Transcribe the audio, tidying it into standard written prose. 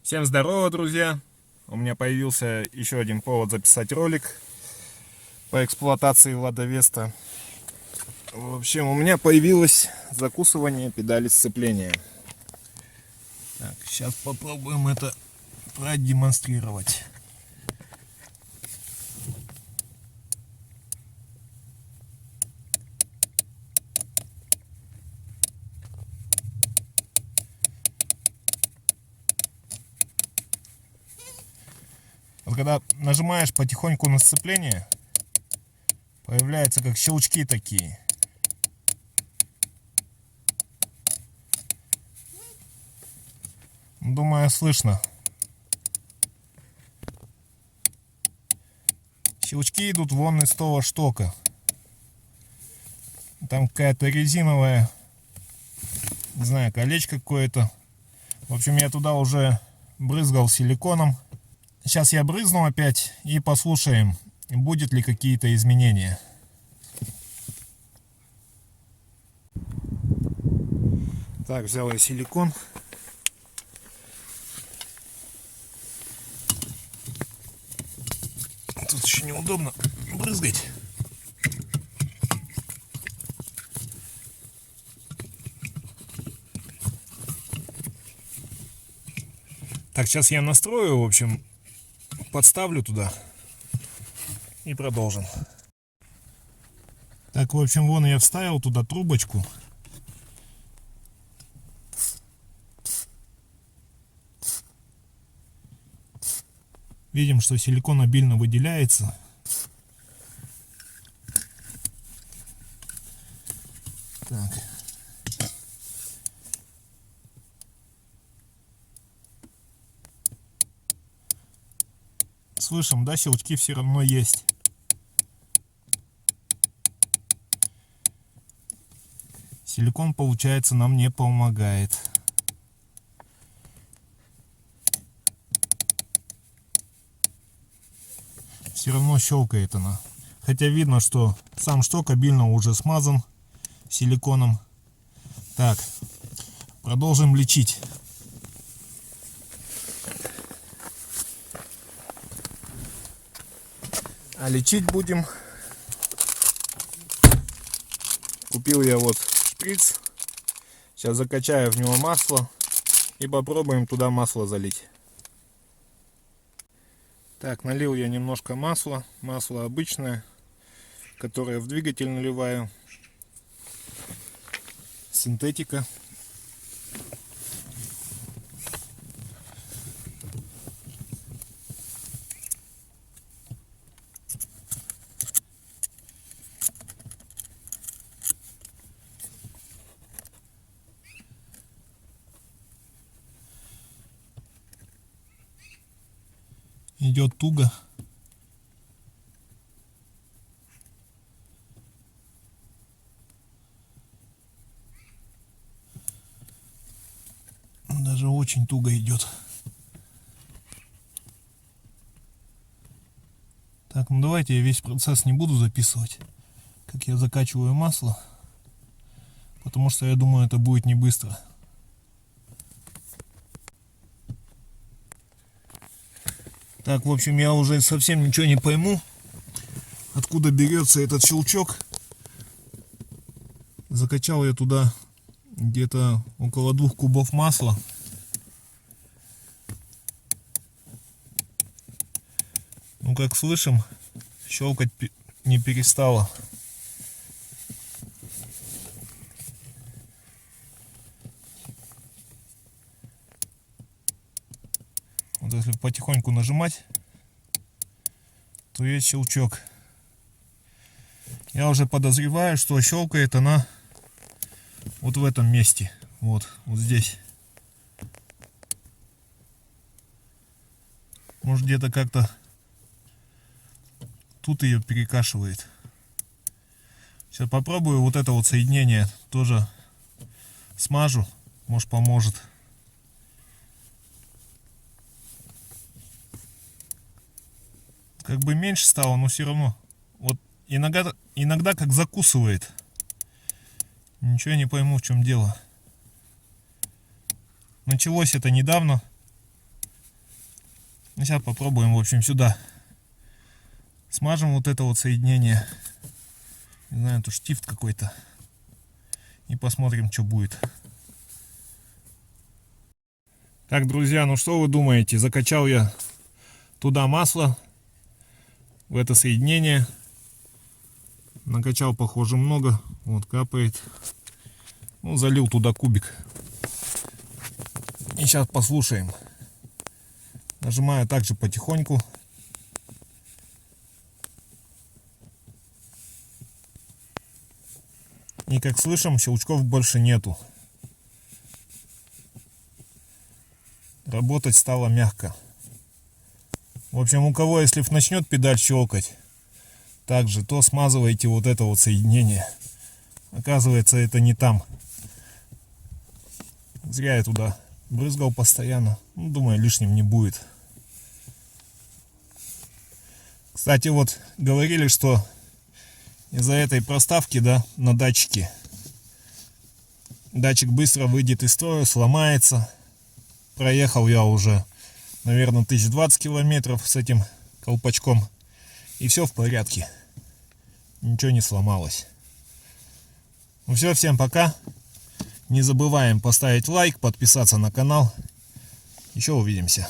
Всем здорово, друзья! У меня появился еще один повод записать ролик по эксплуатации Лада Веста. В общем, у меня появилось закусывание педали сцепления. Так, сейчас попробуем это продемонстрировать. Вот когда нажимаешь потихоньку на сцепление, появляются как щелчки такие. Думаю, слышно. Щелчки идут вон из того штока. Там какая-то резиновая, не знаю, колечко какое-то. В общем, я туда уже брызгал силиконом. Сейчас я брызну опять и послушаем, будет ли какие-то изменения. Так, взял я силикон. Тут еще неудобно брызгать. Так, сейчас я настрою, в общем, подставлю туда и продолжим. Так, в общем, вон я вставил туда трубочку. Видим, что силикон обильно выделяется. Так. Слышим, да, щелчки все равно есть. Силикон, получается, нам не помогает. Все равно щелкает она. Хотя видно, что сам шток обильно уже смазан силиконом. Так, продолжим лечить. А лечить будем. Купил я вот шприц. Сейчас закачаю в него масло и попробуем туда масло залить. Так, налил я немножко масла. Масло обычное, которое в двигатель наливаю. Синтетика. Идет туго. Даже очень туго идет. Так, ну давайте я весь процесс не буду записывать, как я закачиваю масло, потому что я думаю, это будет не быстро. Так, в общем, я уже совсем ничего не пойму, откуда берется этот щелчок. Закачал я туда где-то около 2 кубов масла. Ну, как слышим, щелкать не перестало. Вот если потихоньку нажимать, то есть щелчок. Я уже подозреваю, что щелкает она вот в этом месте. Вот здесь. Может, где-то как-то тут ее перекашивает. Сейчас попробую вот это вот соединение тоже смажу. Может, поможет. Как бы меньше стало, но все равно. Вот иногда как закусывает. Ничего не пойму, в чем дело. Началось это недавно. Сейчас попробуем, в общем, сюда. Смажем вот это вот соединение. Не знаю, это штифт какой-то. И посмотрим, что будет. Так, друзья, ну что вы думаете? Закачал я туда масло, в это соединение. Накачал, похоже, много. Вот, капает. Ну, залил туда кубик. И сейчас послушаем. Нажимаю также потихоньку. И как слышим, щелчков больше нету. Работать стало мягко. В общем, у кого, если начнет педаль щелкать, также, то смазывайте вот это вот соединение. Оказывается, это не там. Зря я туда брызгал постоянно. Ну, думаю, лишним не будет. Кстати, вот говорили, что из-за этой проставки, да, на датчике, датчик быстро выйдет из строя, сломается. Проехал я уже, наверное, 1020 километров с этим колпачком. И все в порядке. Ничего не сломалось. Ну все, всем пока. Не забываем поставить лайк, подписаться на канал. Еще увидимся.